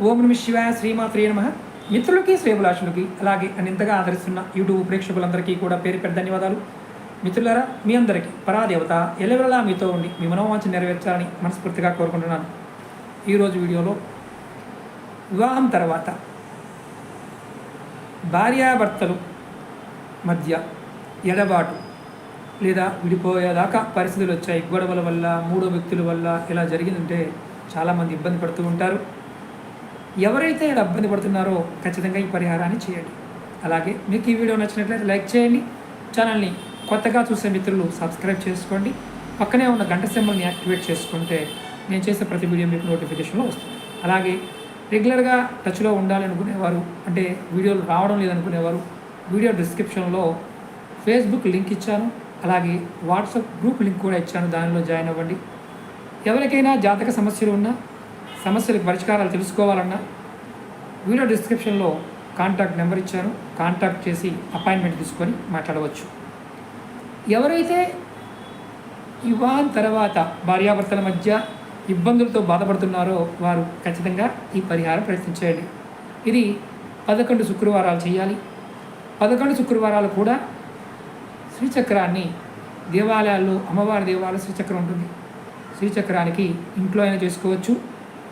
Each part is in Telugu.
ఓం నమ శివాయ శ్రీమాత్రే నమః. మిత్రులకి శ్రేభిలాషులకి అలాగే నన్ను ఇంతగా ఆదరిస్తున్న యూట్యూబ్ ప్రేక్షకులందరికీ కూడా పేరు పేరు ధన్యవాదాలు. మిత్రులారా, మీ అందరికీ పరాదేవత ఎల్లవెల్లలా మీతో ఉండి మీ మనోవాంఛ నెరవేర్చాలని మనస్ఫూర్తిగా కోరుకుంటున్నాను. ఈరోజు వీడియోలో వివాహం తర్వాత భార్యాభర్తలు మధ్య ఎడబాటు లేదా విడిపోయేదాకా పరిస్థితులు వచ్చాయి. గొడవల వల్ల, మూడో వ్యక్తుల వల్ల ఇలా జరిగిందంటే చాలామంది ఇబ్బంది పడుతూ ఉంటారు. ఎవరైతే ఇలా ఇబ్బంది పడుతున్నారో ఖచ్చితంగా ఈ పరిహారాన్ని చేయండి. అలాగే మీకు ఈ వీడియో నచ్చినట్లయితే లైక్ చేయండి. ఛానల్ని కొత్తగా చూసే మిత్రులు సబ్స్క్రైబ్ చేసుకోండి. పక్కనే ఉన్న గంట సింబల్ని యాక్టివేట్ చేసుకుంటే నేను చేసే ప్రతి వీడియో మీకు నోటిఫికేషన్లో వస్తుంది. అలాగే రెగ్యులర్గా టచ్లో ఉండాలి అనుకునేవారు, అంటే వీడియోలు రావడం లేదనుకునేవారు, వీడియో డిస్క్రిప్షన్లో ఫేస్బుక్ లింక్ ఇచ్చాను, అలాగే వాట్సాప్ గ్రూప్ లింక్ కూడా ఇచ్చాను. దానిలో జాయిన్ అవ్వండి. ఎవరికైనా జాతక సమస్యలు ఉన్నా, సమస్యలకు పరిష్కారాలు తెలుసుకోవాలన్నా వీడియో డిస్క్రిప్షన్లో కాంటాక్ట్ నెంబర్ ఇచ్చాను. కాంటాక్ట్ చేసి అపాయింట్మెంట్ తీసుకొని మాట్లాడవచ్చు. ఎవరైతే వివాహం తర్వాత భార్యాభర్తల మధ్య ఇబ్బందులతో బాధపడుతున్నారో వారు ఖచ్చితంగా ఈ పరిహారం ప్రయత్నించేయండి. ఇది 11 శుక్రవారాలు చేయాలి. 11 శుక్రవారాలు కూడా శ్రీచక్రాన్ని దేవాలయాల్లో, అమ్మవారి దేవాలయ శ్రీచక్రం ఉంటుంది. శ్రీచక్రానికి ఇంట్లో అయినా చేసుకోవచ్చు,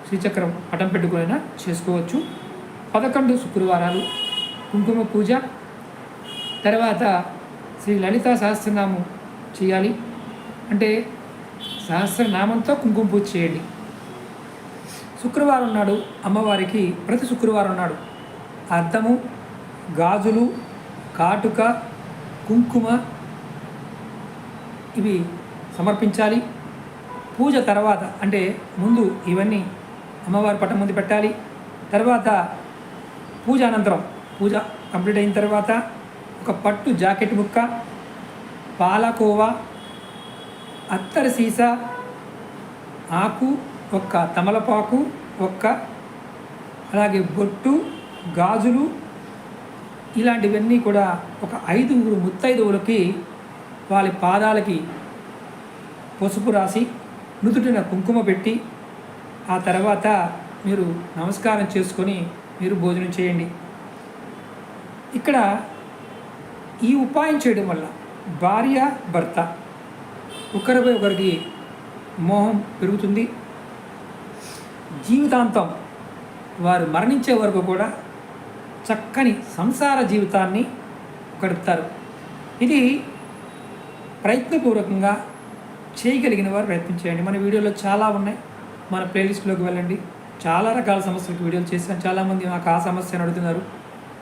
శ్రీచక్రం పటం పెట్టుకునైనా చేసుకోవచ్చు. 11 శుక్రవారాలు కుంకుమ పూజ, తర్వాత శ్రీ లలితా సహస్రనామం చేయాలి. అంటే సహస్రనామంతో కుంకుమ పూజ చేయండి. శుక్రవారం నాడు అమ్మవారికి ప్రతి శుక్రవారం నాడు అద్దము, గాజులు, కాటుక, కుంకుమ ఇవి సమర్పించాలి. పూజ తర్వాత, అంటే ముందు ఇవన్నీ అమ్మవారి పటం ముందు పెట్టాలి. తర్వాత పూజ అనంతరం, పూజ కంప్లీట్ అయిన తర్వాత ఒక పట్టు జాకెట్ ముక్క, పాలకోవా, అత్తర సీసా, ఆకు, ఒక్క తమలపాకు, అలాగే బొట్టు, గాజులు ఇలాంటివన్నీ కూడా ఒక 5 ముత్తైదువులకి వాళ్ళ పాదాలకి పసుపు రాసి నుదుటిన కుంకుమ పెట్టి ఆ తర్వాత మీరు నమస్కారం చేసుకొని మీరు భోజనం చేయండి. ఇక్కడ ఈ ఉపాయం చేయడం వల్ల భార్య భర్త ఒకరిపై ఒకరికి మోహం పెరుగుతుంది. జీవితాంతం వారు మరణించే వరకు కూడా చక్కని సంసార జీవితాన్ని గడుపుతారు. ఇది ప్రయత్నపూర్వకంగా చేయగలిగిన వారు ప్రయత్నించేయండి. మన వీడియోలో చాలా ఉన్నాయి. మన ప్లేలిస్ట్లోకి వెళ్ళండి. చాలా రకాల సమస్యలకు వీడియోలు చేశాను. చాలామంది నాకు ఆ సమస్యను అడుగుతున్నారు.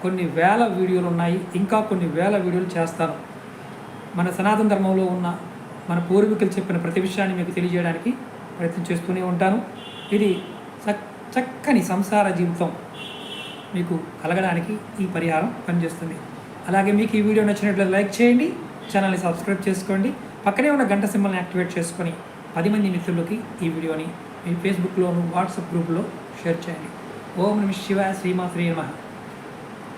కొన్ని వేల వీడియోలు ఉన్నాయి, ఇంకా కొన్ని వేల వీడియోలు చేస్తాను. మన సనాతన ధర్మంలో ఉన్న మన పూర్వీకులు చెప్పిన ప్రతి విషయాన్ని మీకు తెలియజేయడానికి ప్రయత్నం చేస్తూనే ఉంటాను. ఇది చక్కని సంసార జీవితం మీకు కలగడానికి ఈ పరిహారం పనిచేస్తుంది. అలాగే మీకు ఈ వీడియో నచ్చినట్లయితే లైక్ చేయండి, ఛానల్ని సబ్స్క్రైబ్ చేసుకోండి. పక్కనే ఉన్న గంట సింబల్ని యాక్టివేట్ చేసుకొని 10 మంది మిత్రులకి ఈ వీడియోని మీ ఫేస్బుక్లోను, వాట్సాప్ గ్రూప్లో షేర్ చేయండి. ఓం నమః శివాయ శ్రీమాత్రే నమః.